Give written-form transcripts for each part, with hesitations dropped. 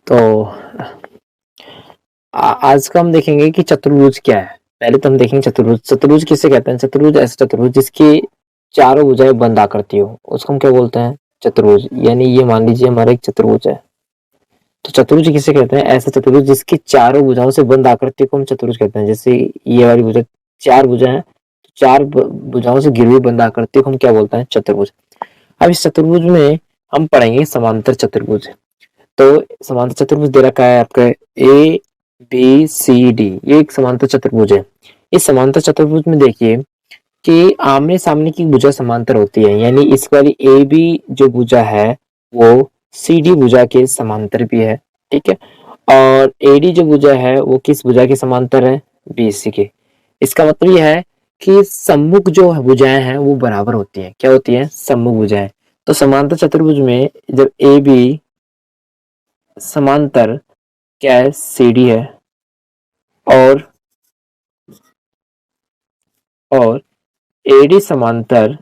तो आज का हम देखेंगे कि चतुर्भुज क्या है। पहले तो हम देखेंगे चतुर्भुज। चतुर्भुज किसे कहते हैं? चतुर्भुज ऐसा चतुर्भुज जिसकी चारों भुजाएं बंद आकृति हो, उसको हम क्या बोलते हैं? चतुर्भुज। यानी ये मान लीजिए हमारा एक चतुर्भुज है, तो चतुर्भुज किसे कहते हैं? ऐसा चतुर्भुज जिसकी चारों भुजाओं से बंद आकृति को हम चतुर्भुज कहते हैं। जैसे ये वाली भुजा, चार भुजा है, तो चार भुजाओं से घिरी हुई बंद आकृति को हम क्या बोलते हैं? चतुर्भुज। अब इस चतुर्भुज में हम पढ़ेंगे समांतर चतुर्भुज। तो समांतर चतुर्भुज दे रखा है आपका ए बी सी डी, ये एक समांतर चतुर्भुज है। इस समांतर चतुर्भुज में देखिए कि आमने सामने की भुजा समांतर होती है, यानी इस वाली ए बी जो भुजा है वो सी डी भुजा के समांतर भी है, ठीक है। और ए डी जो भुजा है वो किस भुजा के समांतर है? बी सी के। इसका मतलब यह है कि सम्मुख जो भुजाएं हैं वो बराबर होती हैं। क्या होती है? सम्मुख भुजाएं। तो समांतर चतुर्भुज में जब ए बी समांतर क्या है? सी डी है, और एडी समांतर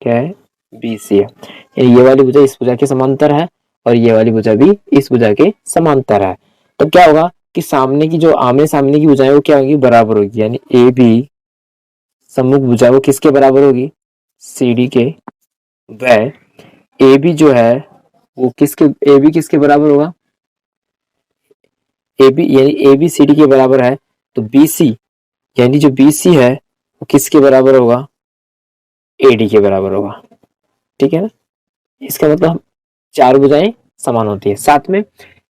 क्या है? बीसी है। यानी ये वाली भुजा इस भुजा के समांतर है और ये वाली भुजा भी इस भुजा के समांतर है। तो क्या होगा कि सामने की जो आमने सामने की भुजाएं वो क्या होगी? बराबर होगी। यानी ए बी सम्मुख भुजा वो किसके बराबर होगी? सी डी के। व ए बी जो है वो ए बी किसके बराबर होगा? ए बी यानी ए बी सी डी के बराबर है, तो बी सी यानी जो बी सी है वो किसके बराबर होगा? ए डी के बराबर होगा, ठीक है ना। इसका मतलब चार भुजाएं समान होती है। साथ में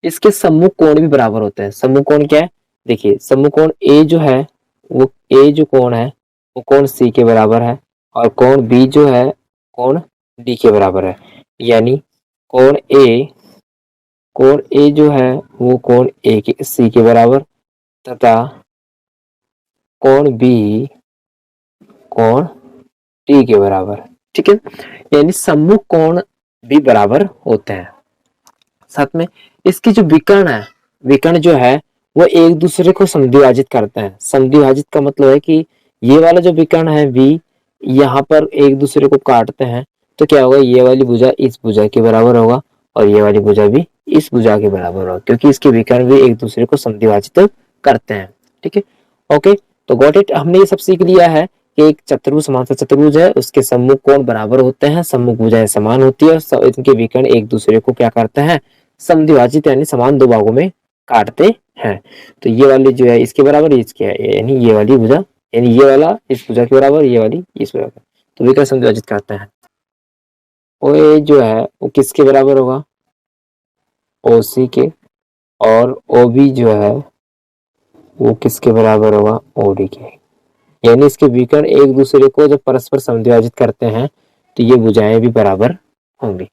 इसके सम्मुख कोण भी बराबर होते हैं। सम्मुख कोण क्या है? देखिए सम्मुख कोण ए जो है वो ए जो कोण है वो कोण सी के बराबर है, और कोण बी जो है कोण डी के बराबर है। यानी कोण ए जो है वो कोण ए के सी के बराबर, तथा कोण बी कोण डी के बराबर, ठीक है। यानी सम्मुख कोण भी बराबर होते हैं। साथ में इसकी जो विकर्ण है, विकर्ण जो है वो एक दूसरे को समद्विभाजित करते हैं। समद्विभाजित का मतलब है कि ये वाला जो विकर्ण है वी, यहाँ पर एक दूसरे को काटते हैं, तो क्या होगा? ये वाली भुजा इस भुजा के बराबर होगा और ये वाली भुजा भी इस भुजा के बराबर होगा, क्योंकि इसके विकर्ण भी एक दूसरे को समद्विभाजित करते हैं, ठीक है। ओके, तो गॉट इट। हमने ये सब सीख लिया है कि एक चतुर्भुज समांतर चतुर्भुज है, उसके सम्मुख कोण बराबर होते हैं, सम्मुख भुजाएं समान होती है और इनके विकर्ण एक दूसरे को क्या करते हैं? समद्विभाजित यानी समान दो भागों में काटते हैं। तो ये वाली जो है इसके बराबर, इसके है, यानी ये वाली भुजा, यानी ये वाला इस भुजा के बराबर, ये वाली इस बराबर, तो विकर्ण समद्विभाजित करते हैं। ओ ए जो है वो किसके बराबर होगा? ओ सी के। और ओ बी जो है वो किसके बराबर होगा? ओ डी के। यानी इसके विकर्ण एक दूसरे को जब परस्पर समद्विभाजित करते हैं तो ये भुजाएं भी बराबर होंगी।